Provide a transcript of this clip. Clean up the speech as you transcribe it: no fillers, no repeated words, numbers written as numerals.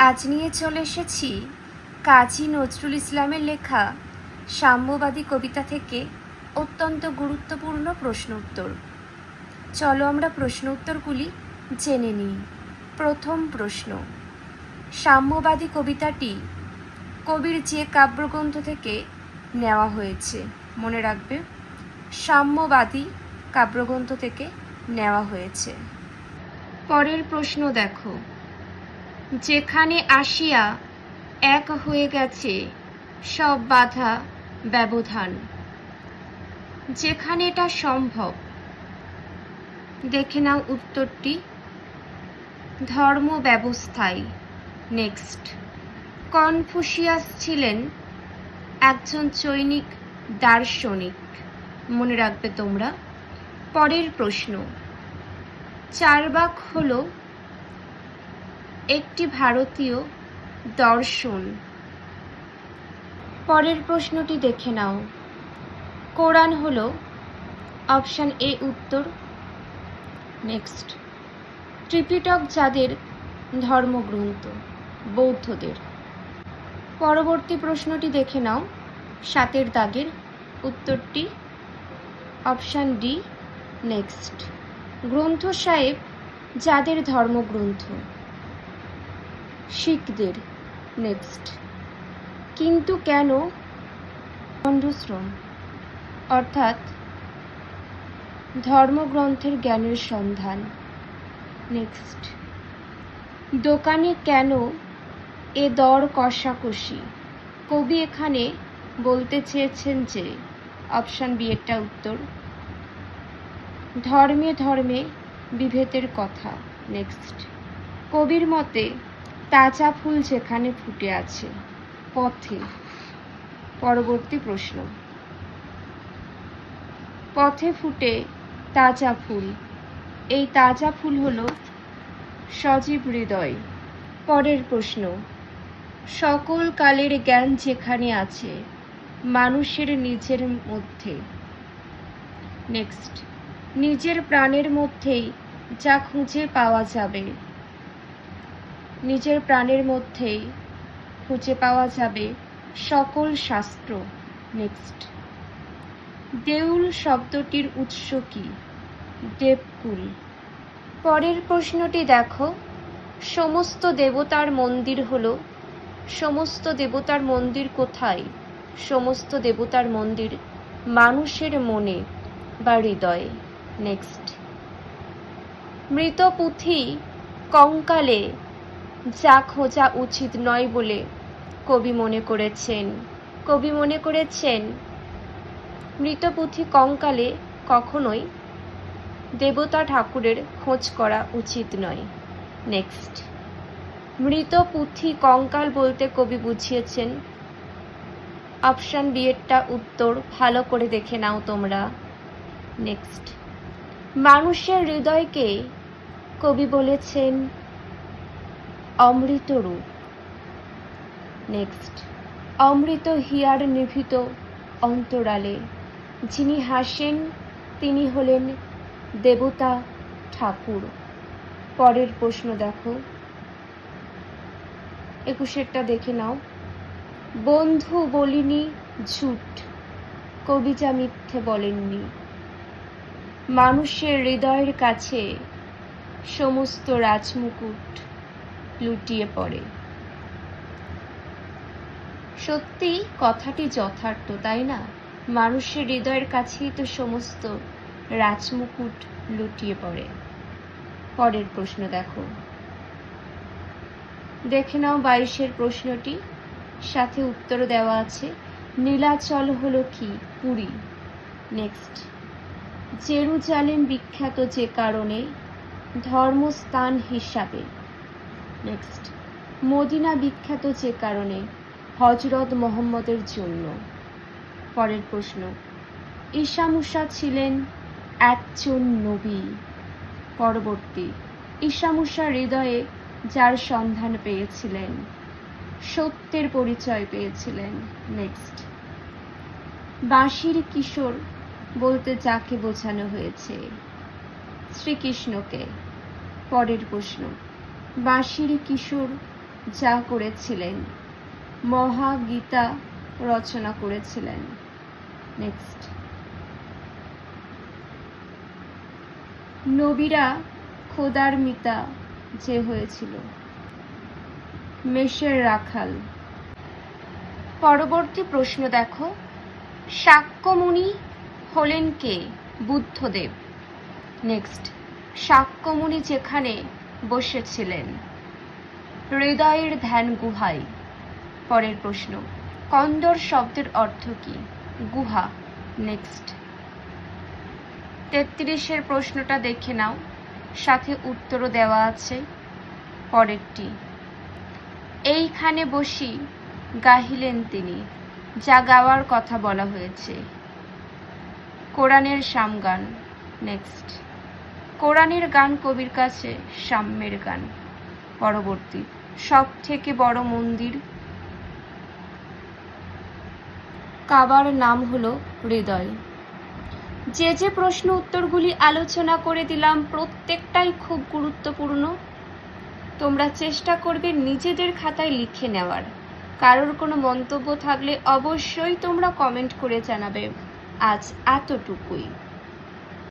আজ নিয়ে চলে এসেছি কাজী নজরুল ইসলামের লেখা সাম্যবাদী কবিতা থেকে অত্যন্ত গুরুত্বপূর্ণ প্রশ্ন উত্তর। চলো আমরা প্রশ্ন উত্তরগুলি জেনে নিই। প্রথম প্রশ্ন, সাম্যবাদী কবিতাটি কবির যে কাব্যগ্রন্থ থেকে নেওয়া হয়েছে? মনে রাখবে, সাম্যবাদী কাব্যগ্রন্থ থেকে নেওয়া হয়েছে। পরের প্রশ্ন দেখো, যেখানে আসিয়া এক হয়ে গেছে সব বাধা ব্যবধান। যেখানে এটা সম্ভব, দেখে নাও উত্তরটি ধর্ম ব্যবস্থায়। নেক্সট, কনফুসিয়াস ছিলেন একজন চৈনিক দার্শনিক, মনে রাখবে তোমরা। পরের প্রশ্ন, চারবাক হলো একটি ভারতীয় দর্শন। পরের প্রশ্নটি দেখে নাও, কোরআন হলো অপশান এ উত্তর। নেক্সট, ত্রিপিটক যাদের ধর্মগ্রন্থ? বৌদ্ধদের। পরবর্তী প্রশ্নটি দেখে নাও, 7 দাগের উত্তরটি অপশান ডি। নেক্সট, গ্রন্থ সাহেব যাদের ধর্মগ্রন্থ? শিখদের। নেক্সট, কিন্তু কেন খণ্ডশ্রম অর্থাৎ ধর্মগ্রন্থের জ্ঞানের সন্ধান। নেক্সট, দোকানে কেন এ দর কষাকষি? কবি এখানে বলতে চেয়েছেন যে অপশান বি এরটা উত্তর, ধর্মে ধর্মে বিভেদের কথা। নেক্সট, কবির মতে তাজা ফুল যেখানে ফুটে আছে পথে। পরবর্তী প্রশ্ন, পথে ফুটে তাজা ফুল, এই তাজা ফুল হলো সজীব হৃদয়। পরের প্রশ্ন, সকল কালের জ্ঞান যেখানে আছে মানুষের নিজের মধ্যে। নেক্সট, নিজের প্রাণের মধ্যেই যা খুঁজে পাওয়া যাবে, নিজের প্রাণের মধ্যেই খুঁজে পাওয়া যাবে সকল শাস্ত্র। নেক্সট, দেউল শব্দটির উৎস কি? দেবকুল। পরের প্রশ্নটি দেখো, সমস্ত দেবতার মন্দির হলো, সমস্ত দেবতার মন্দির কোথায়? সমস্ত দেবতার মন্দির মানুষের মনে বা হৃদয়ে। নেক্সট, মৃত পুঁথি কঙ্কালে যা খোঁজা উচিত নয় বলে কবি মনে করেছেন। কবি মনে করেছেন মৃত পুঁথি কঙ্কালে কখনোই দেবতা ঠাকুরের খোঁজ করা উচিত নয়। নেক্সট, মৃত পুঁথি কঙ্কাল বলতে কবি বুঝিয়েছেন অপশান বি এরটা উত্তর, ভালো করে দেখে নাও তোমরা। নেক্সট, মানুষের হৃদয়কে কবি বলেছেন অমৃত রূপ। নেক্সট, অমৃত হিয়ার নিভৃত অন্তরালে যিনি হাসেন তিনি হলেন দেবতা ঠাকুর। পরের প্রশ্ন দেখো, 21 দেখে নাও, বন্ধু বলিনি ঝুট, কবি যা মিথ্যে বলেননি। মানুষের হৃদয়ের কাছে সমস্ত রাজমুকুট লুটিয়ে পড়ে। সত্যি কথাটি যথার্থ, তাই না? মানুষের হৃদয়ের কাছেই তো সমস্ত রাজমুকুট লুটিয়ে পড়ে। পরের প্রশ্ন দেখো, দেখে নাও 22 প্রশ্নটি, সাথে উত্তর দেওয়া আছে। নীলাচল হলো কি? পুরী। নেক্সট, জেরুজালেম বিখ্যাত যে কারণে ধর্মস্থান হিসাবে। নেক্সট, মদিনা বিখ্যাত যে কারণে হযরত মুহাম্মদের জন্য। পরের প্রশ্ন, ঈসা মুসা ছিলেন একজন নবী। পরবর্তী, ঈসা মুসা হৃদয়ে যার সন্ধান পেয়েছিলেন, সত্যের পরিচয় পেয়েছিলেন। নেক্সট, বাঁশির কিশোর বলতে যাকে বোঝানো হয়েছে? শ্রীকৃষ্ণকে। পরের প্রশ্ন, বাঁশির কিশোর যা করেছিলেন, মহাগীতা রচনা করেছিলেন। নেক্সট, নবীরা খোদার মিতা যে হয়েছিল, মেষের রাখাল। পরবর্তী প্রশ্ন দেখো, শাক্যমুনি হলেন কে? বুদ্ধদেব। নেক্সট, শাক্যমুনি যেখানে বসেছিলেন, হৃদয়ের ধ্যান গুহায়। পরের প্রশ্ন, কন্দর শব্দের অর্থ কি? গুহা। নেক্সট, 33-এর প্রশ্নটা দেখে নাও, সাথে উত্তরও দেওয়া আছে। পরেরটি, এইখানে বসি গাহিলেন তিনি, যা গাওয়ার কথা বলা হয়েছে, কোরআনের সামগান। নেক্সট, কোরআনের গান কবির কাছে সাম্যের গান। পরবর্তী, সব থেকে বড় মন্দির কাবার নাম হলো হৃদয়। যে যে প্রশ্ন উত্তরগুলি আলোচনা করে দিলাম প্রত্যেকটাই খুব গুরুত্বপূর্ণ। তোমরা চেষ্টা করবে নিজেদের খাতায় লিখে নেওয়ার। কারোর কোনো মন্তব্য থাকলে অবশ্যই তোমরা কমেন্ট করে জানাবে। আজ এতটুকুই।